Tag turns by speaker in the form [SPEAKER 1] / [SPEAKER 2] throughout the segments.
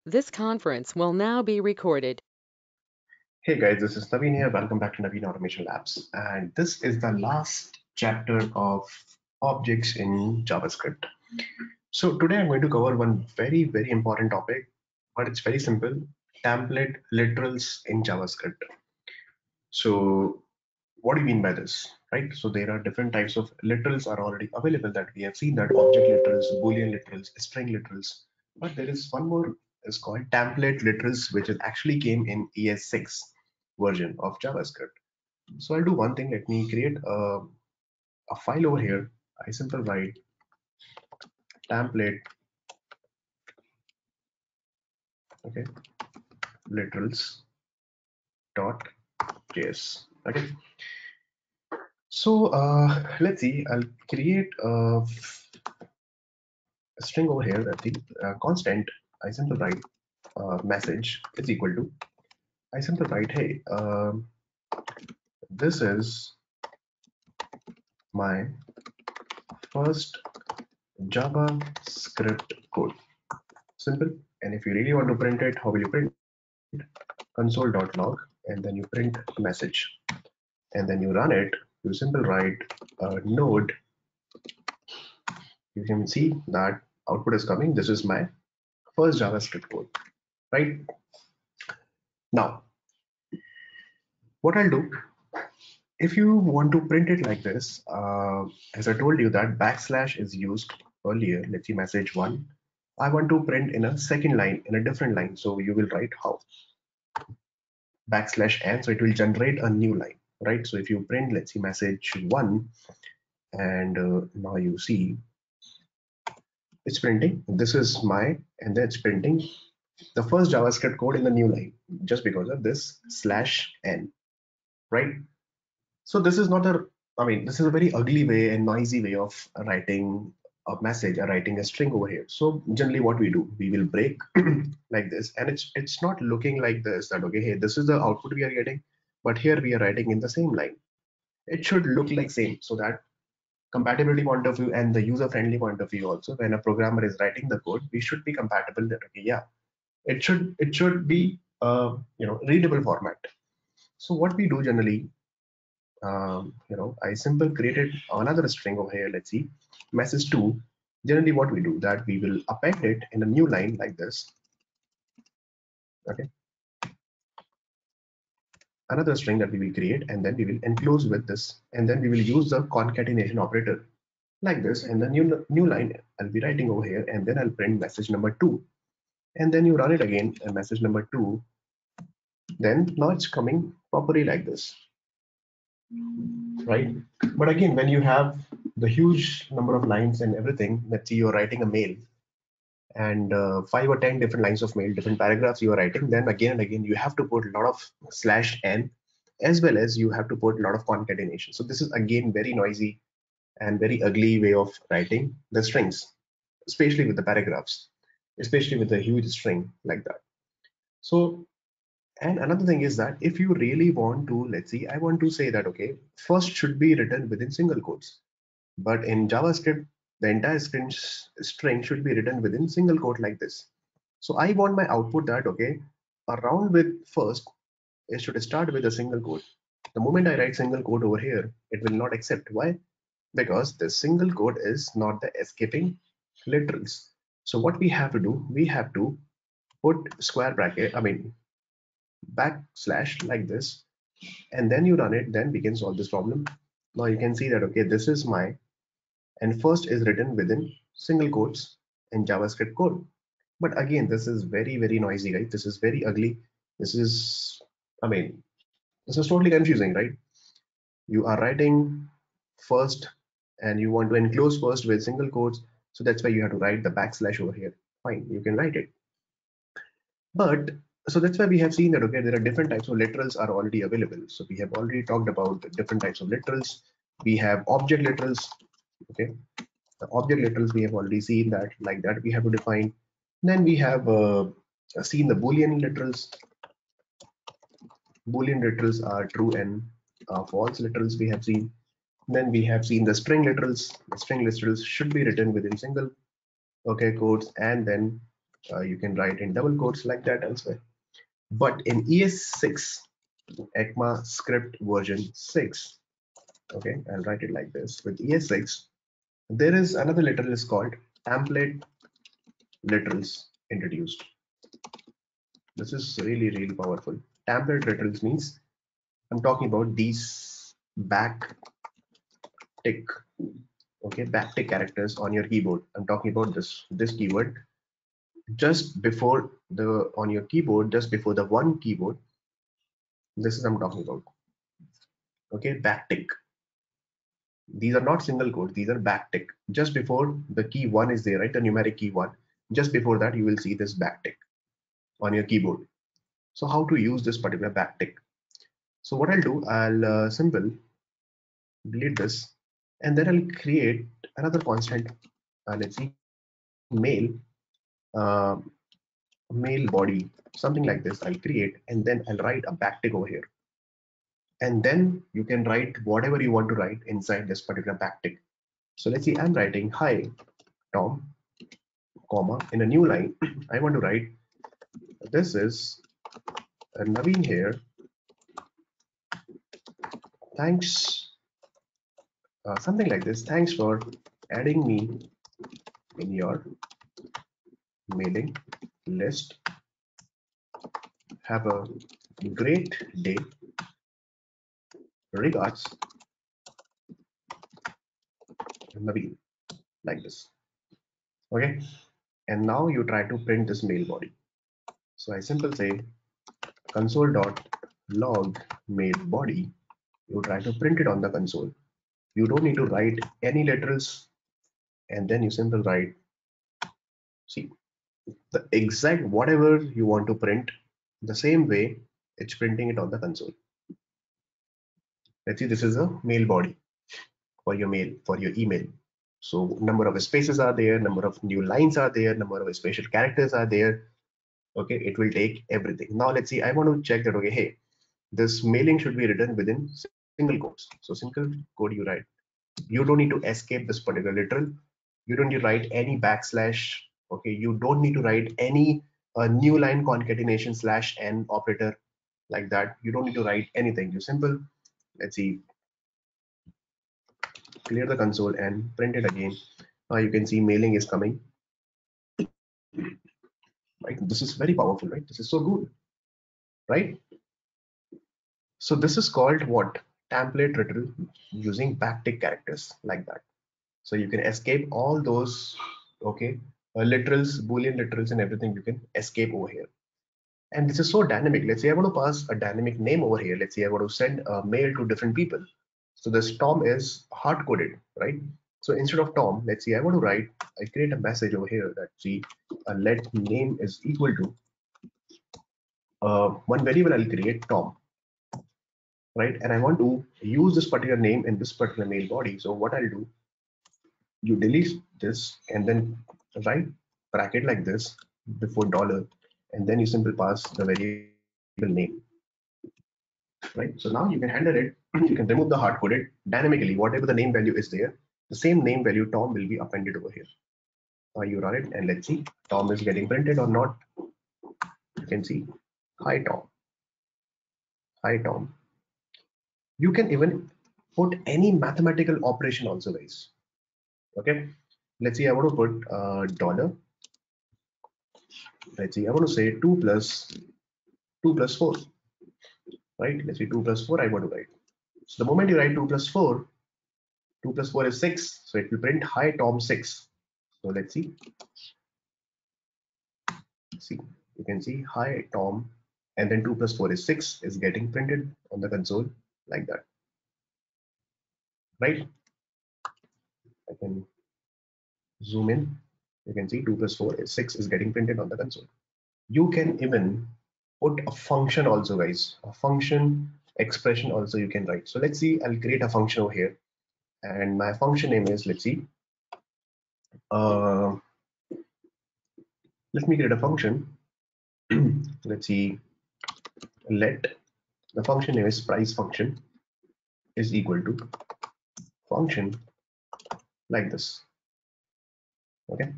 [SPEAKER 1] This conference will now be recorded.
[SPEAKER 2] Hey guys, this is Naveen here. Welcome back to Naveen Automation Labs. And this is the last chapter of objects in JavaScript. So today I'm going to cover one very important topic, but it's very simple: template literals in JavaScript. So what do you mean by this, right? So there are different types of literals are already available that we have seen, that object literals, Boolean literals, string literals. But there is one more is called template literals, which is actually came in ES6 version of JavaScript. So I'll do one thing. Let me create a file over here. I simply write template, okay, literals dot js. Okay. So let's see. I'll create a string over here. That the constant. I simply write message is equal to. I simply write, hey, this is my first JavaScript code. Simple. And if you really want to print it, how will you print? Console.log, and then you print message, and then you run it. You simply write node. You can see that output is coming. This is my first JavaScript code, right? Now, what I'll do, if you want to print it like this, as I told you that backslash is used earlier. Let's see, message one. I want to print in a second line, in a different line. So you will write how backslash n. So it will generate a new line, right? So if you print, let's see, message one, and now you see it's printing. This is my, and then it's printing the first JavaScript code in the new line just because of this slash n, right? So this is not a, I mean, this is a very ugly way and noisy way of writing a message or writing a string over here. So generally what we do, we will break like this, and it's not looking like this, that okay, hey, this is the output we are getting, but here we are writing in the same line. It should look like same, so that compatibility point of view and the user friendly point of view also, when a programmer is writing the code, we should be compatible that okay, yeah, it should be readable format. So what we do generally, I simply created another string over here. Let's see, message 2. Generally what we do, that we will append it in a new line like this. Okay, another string that we will create, and then we will enclose with this, and then we will use the concatenation operator like this, and the new line I'll be writing over here, and then I'll print message number 2, and then you run it again, and message number 2. Then now it's coming properly like this, right? But again, when you have the huge number of lines and everything, let's say you're writing a mail, and 5 or 10 different lines of mail, different paragraphs you are writing, then again and again you have to put a lot of slash n, as well as you have to put a lot of concatenation. So this is again very noisy and very ugly way of writing the strings, especially with the paragraphs, especially with a huge string like that. So, and another thing is that if you really want to, let's see, I want to say that okay, first should be written within single quotes, but in JavaScript the entire string should be written within single quote like this. So I want my output that okay, around with first, it should start with a single quote. The moment I write single quote over here, it will not accept. Why? Because the single quote is not the escaping literals. So what we have to do, we have to put square bracket, I mean backslash like this, and then you run it, then we can solve this problem. Now you can see that okay, this is my, and first is written within single quotes in JavaScript code. But again, this is very noisy, right? This is very ugly. This is, I mean, this is totally confusing, right? You are writing first, and you want to enclose first with single quotes, so that's why you have to write the backslash over here. Fine, you can write it. But so that's why we have seen that okay, there are different types of literals are already available. So we have already talked about the different types of literals. We have object literals. Okay, the object literals we have already seen that, like that we have to define. Then we have seen the Boolean literals. Boolean literals are true and false literals we have seen. Then we have seen the string literals. The string literals should be written within single okay quotes, and then You can write in double quotes like that elsewhere. But in ES6, ECMAScript version 6, okay, I'll write it like this. With ES6, there is another literal is called pamphlet literals introduced. This is really, really powerful. Pamphlet literals means I'm talking about these back tick, okay, backtick characters on your keyboard. I'm talking about this keyword just before the on your keyboard, just before the one keyboard. This is I'm talking about. Okay, backtick. These are not single quotes, these are backtick. Just before the key one is there, right? The numeric key one. Just before that, you will see this backtick on your keyboard. So how to use this particular backtick? So what I'll do, I'll simple delete this, and then I'll create another constant. Let's see, mail, uh, mail body, something like this. I'll create, and then I'll write a backtick over here, and then you can write whatever you want to write inside this particular backtick. So let's see, I'm writing hi Tom, comma, in a new line. I want to write this is Naveen here. Thanks, something like this. Thanks for adding me in your mailing list. Have a great day. Regards, Naveen. Like this. Okay. And now you try to print this mail body. So I simply say console.log mail body. You try to print it on the console. You don't need to write any literals, and then you simply write, see, the exact whatever you want to print, the same way it's printing it on the console. Let's see, this is a mail body for your mail, for your email. So number of spaces are there, number of new lines are there, number of special characters are there. Okay, it will take everything. Now let's see, I want to check that, okay, hey, this mailing should be written within single quotes. So single quote you write. You don't need to escape this particular literal. You don't need to write any backslash. Okay, you don't need to write any new line concatenation slash n operator like that. You don't need to write anything. You simple, let's see, clear the console and print it again. Now you can see mailing is coming. Right, this is very powerful, right? This is so good, right? So this is called what? Template literal using backtick characters like that. So you can escape all those, okay, literals, boolean literals and everything you can escape over here. And this is so dynamic. Let's say I want to pass a dynamic name over here. Let's say I want to send a mail to different people. So this Tom is hard coded, right? So instead of Tom, let's say I want to write, I create a message over here that see, let name is equal to one variable I'll create Tom, right? And I want to use this particular name in this particular mail body. So what I'll do, you delete this and then write bracket like this before dollar, and then you simply pass the variable name, right? So now you can handle it. You can remove the hard coded dynamically. Whatever the name value is there, the same name value Tom will be appended over here. You run it and let's see, Tom is getting printed or not. You can see, hi Tom, hi Tom. You can even put any mathematical operation also, guys. Okay, let's see, I want to put dollar. Let's see, I want to say 2 plus 4, right? Let's see, 2 plus 4 I want to write. So the moment you write 2 plus 4, 2 plus 4 is 6, so it will print hi Tom 6. So let's see, you can see hi Tom, and then 2 plus 4 is 6 is getting printed on the console like that, right? I can zoom in. You can see 2 plus 4 is 6 is getting printed on the console. You can even put a function also, guys. A function expression also you can write. So let's see, I'll create a function over here, and my function name is, let's see, uh, let me create a function. Let's see, let the function name is price function is equal to function like this. Okay,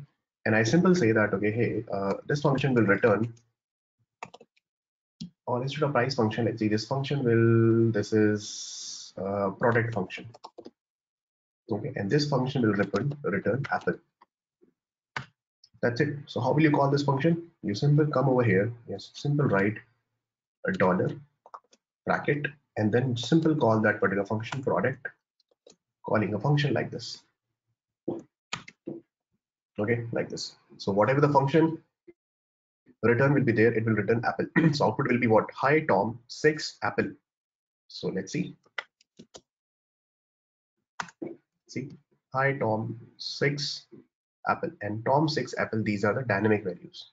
[SPEAKER 2] and I simply say that, okay, hey, this function will return, or instead of price function, let's see, this function will, this is product function, okay, and this function will return apple. That's it. So how will you call this function? You simply come over here, yes, simple write a dollar bracket, and then simple call that particular function product, calling a function like this, okay, like this. So whatever the function return will be there, it will return apple. So output will be what? Hi Tom 6 apple. So let's see, hi Tom 6 apple, and Tom 6 apple, these are the dynamic values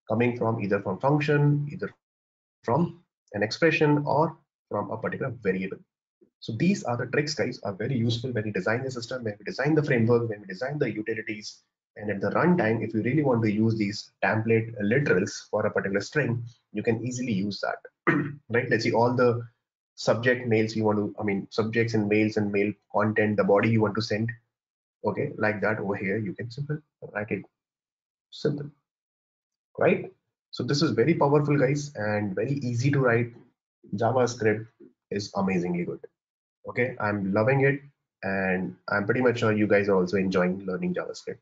[SPEAKER 2] coming from either from function, either from an expression, or from a particular variable. So these are the tricks, guys, are very useful when you design the system, when we design the framework, when we design the utilities, and at the runtime, if you really want to use these template literals for a particular string, you can easily use that, right? Let's see all the subject mails you want to, I mean, subjects and mails and mail content, the body you want to send, okay, like that over here, you can simply write it simple, right? So this is very powerful, guys, and very easy to write. JavaScript is amazingly good. Okay, I'm loving it, and I'm pretty much sure you guys are also enjoying learning JavaScript.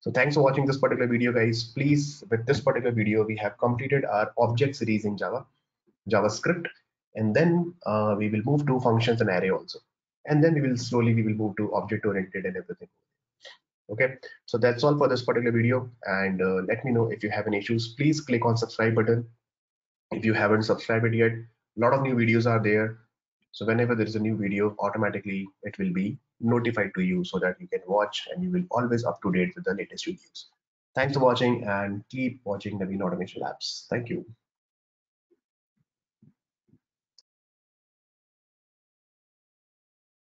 [SPEAKER 2] So thanks for watching this particular video, guys. Please, with this particular video, we have completed our object series in JavaScript, and then we will move to functions and array also, and then we will move to object oriented and everything. Okay, so that's all for this particular video, and let me know if you have any issues. Please click on subscribe button if you haven't subscribed it yet. A lot of new videos are there, so whenever there is a new video, automatically it will be notified to you so that you can watch and you will always up to date with the latest videos. Thanks for watching and keep watching Naveen Automation Labs. Thank you.